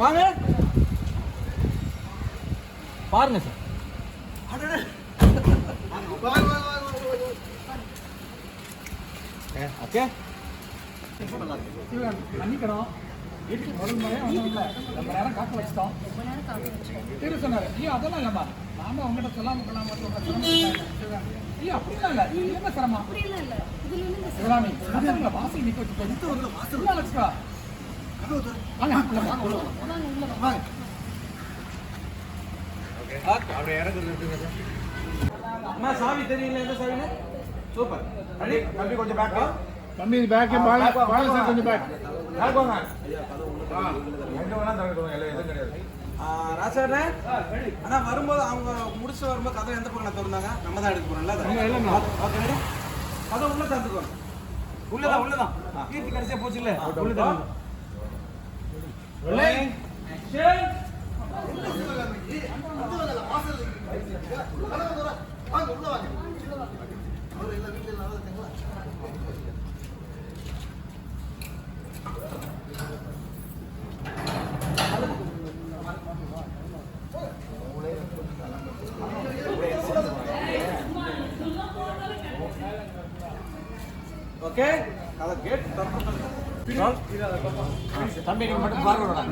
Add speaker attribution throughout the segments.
Speaker 1: வாங்க பாருங்க sir. Okay
Speaker 2: மன்னிக்கணும். வீட்டுக்கு முதல் முறையாக வந்தோம்ல, ரொம்ப நேரம் காக்க வச்சிட்டோம். திரு சொன்னார், ஐயோ அதெல்லாம் இல்லைம்மா, நாம உங்கள்கிட்ட சொல்லாமல் ஐயோ அப்படிலாம் இல்லை, இது என்ன சிரமம் சிவராமி உங்களை வாசல் நிற்க வச்சுக்கோ. வச்சுக்கோ வாங்க வாங்க.
Speaker 1: அம்மா சாவி தெரியல, எந்த சாவிங்க? சூப்பர். ரெடி? தம்பி கொஞ்சம் பேக்.
Speaker 2: தம்பி பேக் பால் சார் கொஞ்சம் பேக்.
Speaker 1: பேக் வாங்க. எங்க வேணா தரட்டும், எல்லாம் எதுவும் கிடையாது. ராசாண்ணே அண்ணா வரும்போது அவங்க முடிச்சு வரும்போது கதை எந்த பக்கம் திறந்தாங்க? நம்ம தான் எடுக்க போறோம்ல. Okay ready? கதை உள்ள தந்துக்கணும். உள்ளதான் கீர்த்தி கடைசியா போச்சு இல்ல? உள்ளதான். ஓகே அத கேட் தம்பி நீங்க மட்டும் பார்வர்டா.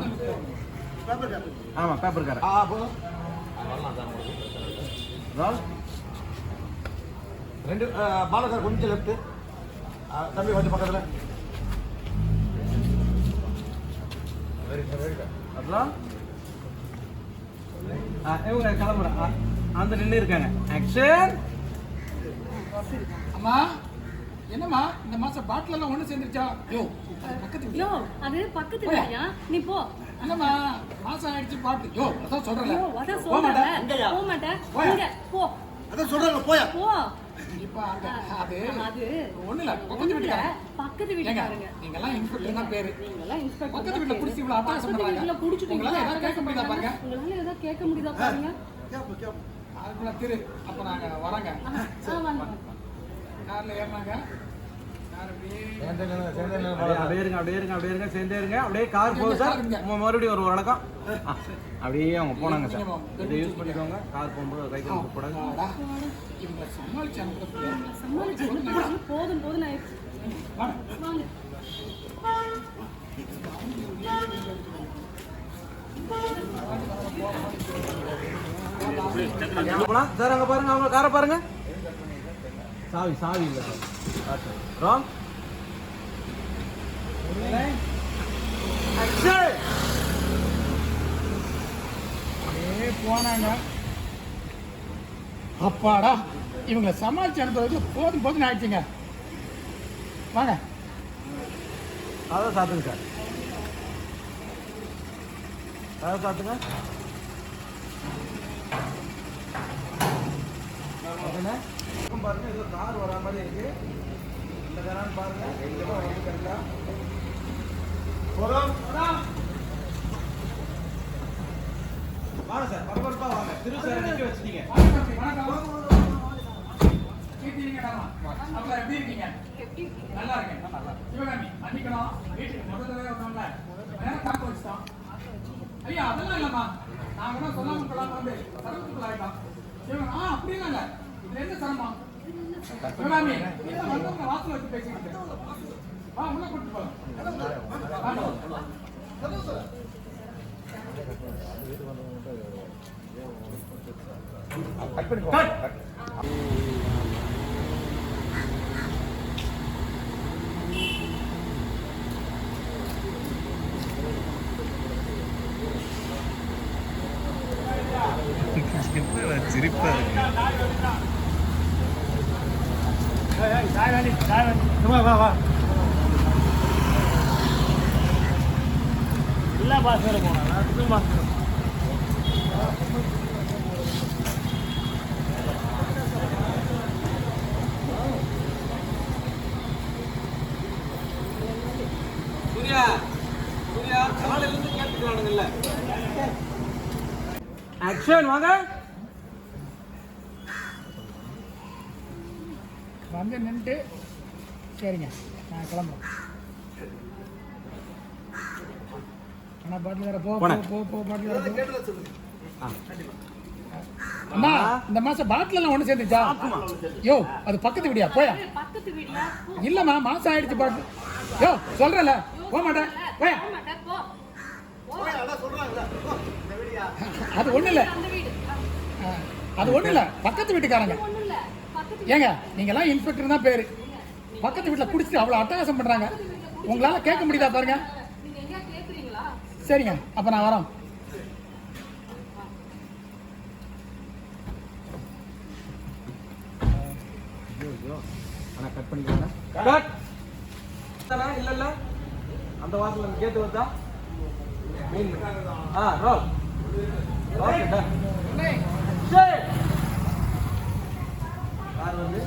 Speaker 1: ஆமா பேப்பர் கார போதும். ரால் ரெண்டு பாலா சார் கொஞ்சம் லெஃப்ட், தம்பி கொஞ்சம் பக்கத்துல. அப்புறம் இவங்க கிளம்புறேன், அந்த நின்று இருக்காங்க. ஆக்ஷன்.
Speaker 2: அம்மா என்னம்மா இந்த மாசம் பாட்டில் எல்லாம் ஒண்ணு சேர்ந்துருச்சா?
Speaker 3: யோ அது பக்கத்து வீட்லயா, நீ போ.
Speaker 2: என்னம்மா மாசம் ஆயிடுச்சு பாட்டில். யோ அதான் சொல்றேன்,
Speaker 3: போக மாட்டேன் போ.
Speaker 2: அதான் சொல்றேன் போயா
Speaker 3: போ.
Speaker 2: இப்ப அது
Speaker 3: அது
Speaker 2: ஒண்ணு இல்ல,
Speaker 3: பக்கத்து வீட்டுக்காரங்க.
Speaker 2: நீங்க எல்லாம் இன்ஸ்பெக்டர் தான் பேரு.
Speaker 3: நீங்க எல்லாம் இன்ஸ்பெக்டர்
Speaker 2: பக்கத்து வீட்ல குடிச்சு இவ்வளவு அட்டாச் பண்றாங்க.
Speaker 3: வீட்ல குடிச்சிட்டீங்க,
Speaker 2: உங்களால ஏதாவது கேட்க முடியுதா பாருங்க?
Speaker 3: உங்களால ஏதாவது கேட்க முடியுதா பாருங்க?
Speaker 2: அதுக்குள்ள திரு அப்ப நாங்க வராங்க.
Speaker 3: வாங்க.
Speaker 2: கார்ல ஏறினாங்க.
Speaker 1: அப்படியே இருங்க சேர்ந்தே இருங்க. அப்படியே கார் போகுது சார். மறுபடியும் ஒரு வணக்கம். அப்படியே அவங்க போனாங்க சார். இதை யூஸ் பண்ணிக்கோங்க. கார் போகும்போது கை கூடாது.
Speaker 2: இவங்க சமாளிச்சாங்க.
Speaker 3: போதும் ஆயிடுச்சு. வாங்க.
Speaker 1: சார் அங்க பாருங்க, அவங்க காரை பாருங்க. சாவி இல்ல ராம்.
Speaker 2: போனாங்க. அப்பாடா இவங்க சமாளிச்சு அனுப்புறதுக்கு போதும் ஆயிடுச்சுங்க. வாங்க
Speaker 1: அதான் சாத்துங்க சார், அதான் சாத்துங்க. பாருங்க ஏதோ கார் வரா மாதிரி இருக்கு. இந்த காரான்னு பாருங்க, எங்கேயோ வந்து கரெக்டா வாங்க சார். பரபரப்பா வாங்க. திரு சார் நிக்க வச்சிட்டீங்க.
Speaker 2: எப்படி இருக்கீங்க? நல்லா இருக்கேன். சிவகாமி மன்னிக்கணும், வீட்டுக்கு முதல்ல வந்தோம்ல நேரம் காக்க வச்சுட்டோம். ஐயா அதெல்லாம் இல்லம்மா, நாங்க தான் சொல்லாம கொள்ளாம வந்து சரத்துக்குள்ள ஆயிட்டோம். சிவகாமி அப்படிலாம் இல்ல, இதுல எந்த சிரமம்? சிவகாமி வந்தவங்க வாசல் வச்சு பேசிக்கிட்டு வா, உள்ள கூட்டு போலாம். கட் பண்ணி
Speaker 4: சிரிப்பா இருக்கு.
Speaker 5: எல்லா பாஸ் போனா
Speaker 1: சூர்யா காலையில இருந்து கேட்டுக்கலானுங்கல்ல. ஆக்ஷன் வாங்க.
Speaker 2: வந்து நின்றுட்டு சரிங்க நான் கிளம்புறேன். அண்ணா பாட்டில் வேற போ
Speaker 1: போனேன்.
Speaker 2: போ போ பாட்டில் வேற போ.
Speaker 1: கேட்டதை சொல்லுங்க.
Speaker 2: அம்மா இந்த மாசம் பாட்டில் எல்லாம் ஒண்ணு சேர்ந்துச்சா யோ அது பக்கத்து வீடியா போயா
Speaker 3: பக்கத்து வீடியா
Speaker 2: இல்லம்மா மாசம் ஆயிடுச்சு பாட்டில் யோ சொல்றல போக மாட்டேன் போயா
Speaker 3: போக மாட்டேன், போ.
Speaker 1: போய் அதான் சொல்றாங்கல்ல. போ, இந்த வீடியா.
Speaker 2: அது ஒண்ணு இல்ல
Speaker 3: அந்த வீடு
Speaker 2: அது ஒண்ணு இல்ல பக்கத்து வீட்டுக்காரங்க
Speaker 3: ஒண்ணும் இல்ல பக்கத்து
Speaker 2: ஏங்க நீங்க எல்லாம் இன்ஸ்பெக்டர் தான் பேரு பக்கத்து வீட்டுல குடிச்சிட்டு அவ்வளவு அட்டகாசம் பண்றாங்க உங்களால கேட்க முடியுதா பாருங்க
Speaker 3: நீங்க எங்க கேக்குறீங்களா?
Speaker 2: சரிங்க அப்ப நான் வரோம்
Speaker 1: கட் பண்ணிக்கலாம். கட். இல்ல இல்ல அந்த வாசல்ல அந்த கேட் வருதா? மீன். ரோல். Okay done. சரி. கார் வந்து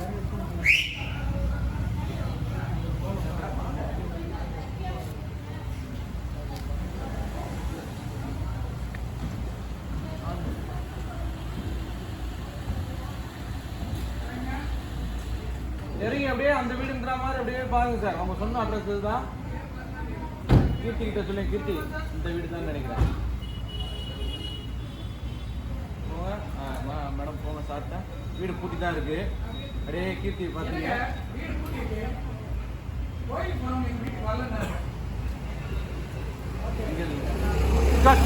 Speaker 1: இறங்கி அப்படியே அந்த வீடுங்கிற மாதிரி அப்படியே பாருங்க சார். அவங்க சொன்ன அட்ரஸ் தான். கீர்த்தி கிட்ட சொல்லி கீர்த்தி இந்த வீடு தான் நினைக்கிறேன். போங்க. மேடம் போங்க சாப்பிட்டேன். வீடு பூட்டி தான் இருக்கு. அப்படியே கீர்த்தி பார்த்தீங்க. Cut.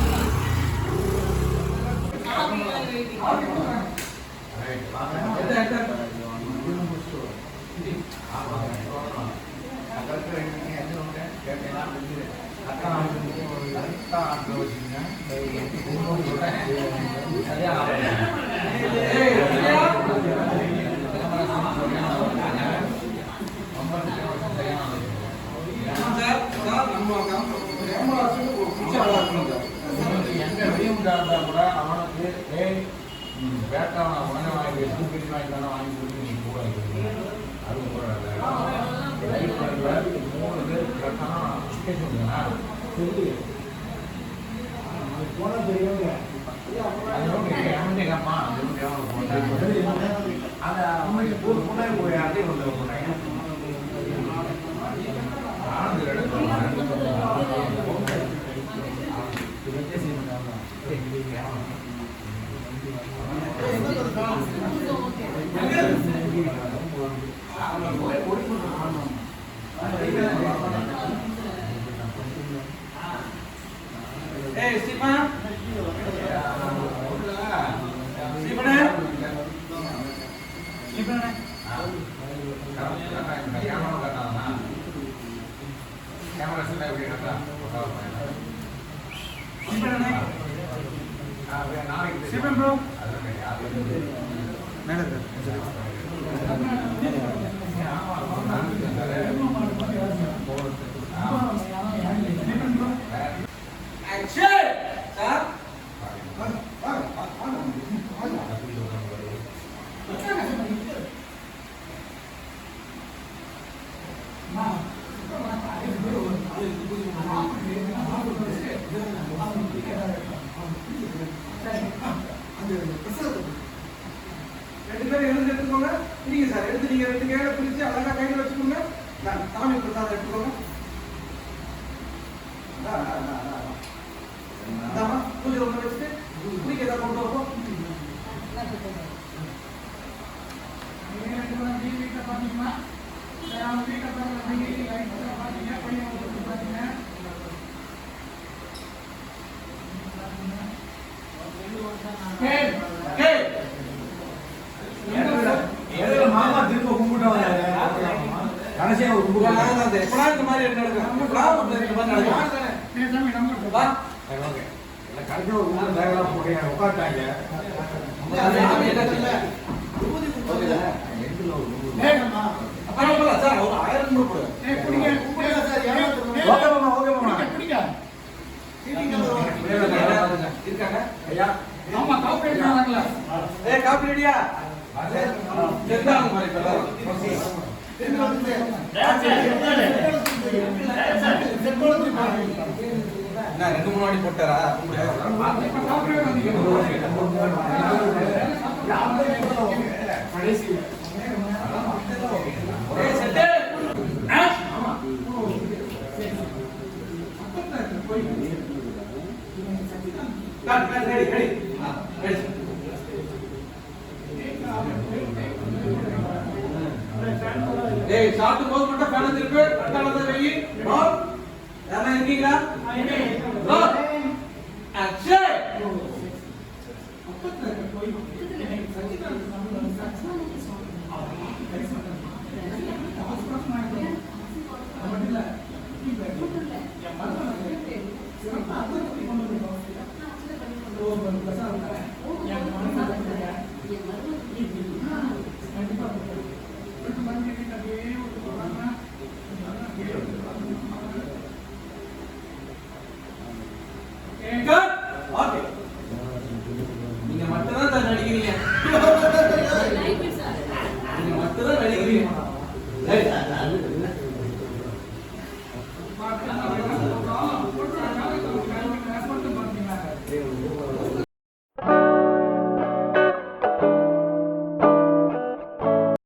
Speaker 1: Hey, Stephen. Stephen bro. Action! Sir. ரெண்டு பேரும் எழுந்து எடுத்துக்கோங்க. நீங்க சார் எடுத்து நீங்க ரெண்டு கையில பிடிச்சு அழகா கையில வச்சுக்கோங்க. சாமி பிரசாதம் எடுத்துக்கோங்க. பூஜை ஒன்று வச்சுட்டு குடிக்க ஏதாவது கொண்டு வருவோம்.
Speaker 4: மாமா திரும்ப கும்பிட்டு கடைசியா ஒரு
Speaker 1: எப்படா இந்த மாதிரி நடக்கும்?
Speaker 4: கடைசியா ஒரு கும்பிட்டு தேவையெல்லாம் போட்டு உட்காந்துட்டாங்க.
Speaker 1: சார் ஒரு 1000 ரூபாய் இருக்காங்க.
Speaker 4: ஐயா
Speaker 2: ஆமா காப்பி எடுக்கறாங்கல
Speaker 1: காப்பி ரெடியா? செந்தாங்க மாதிரி நான் 2 3 வாட்டி போட்டாரா? கடைசி கட் ரெடி ரெடி ரெடி ஏய் ஷாட் போஸ் மட்டும் ஃபேன் திருப்பி கட்டாலத வெயி ரோல் யாரா இருக்கீங்களா ரோல் ஆக்ஷன் Cut. Okay.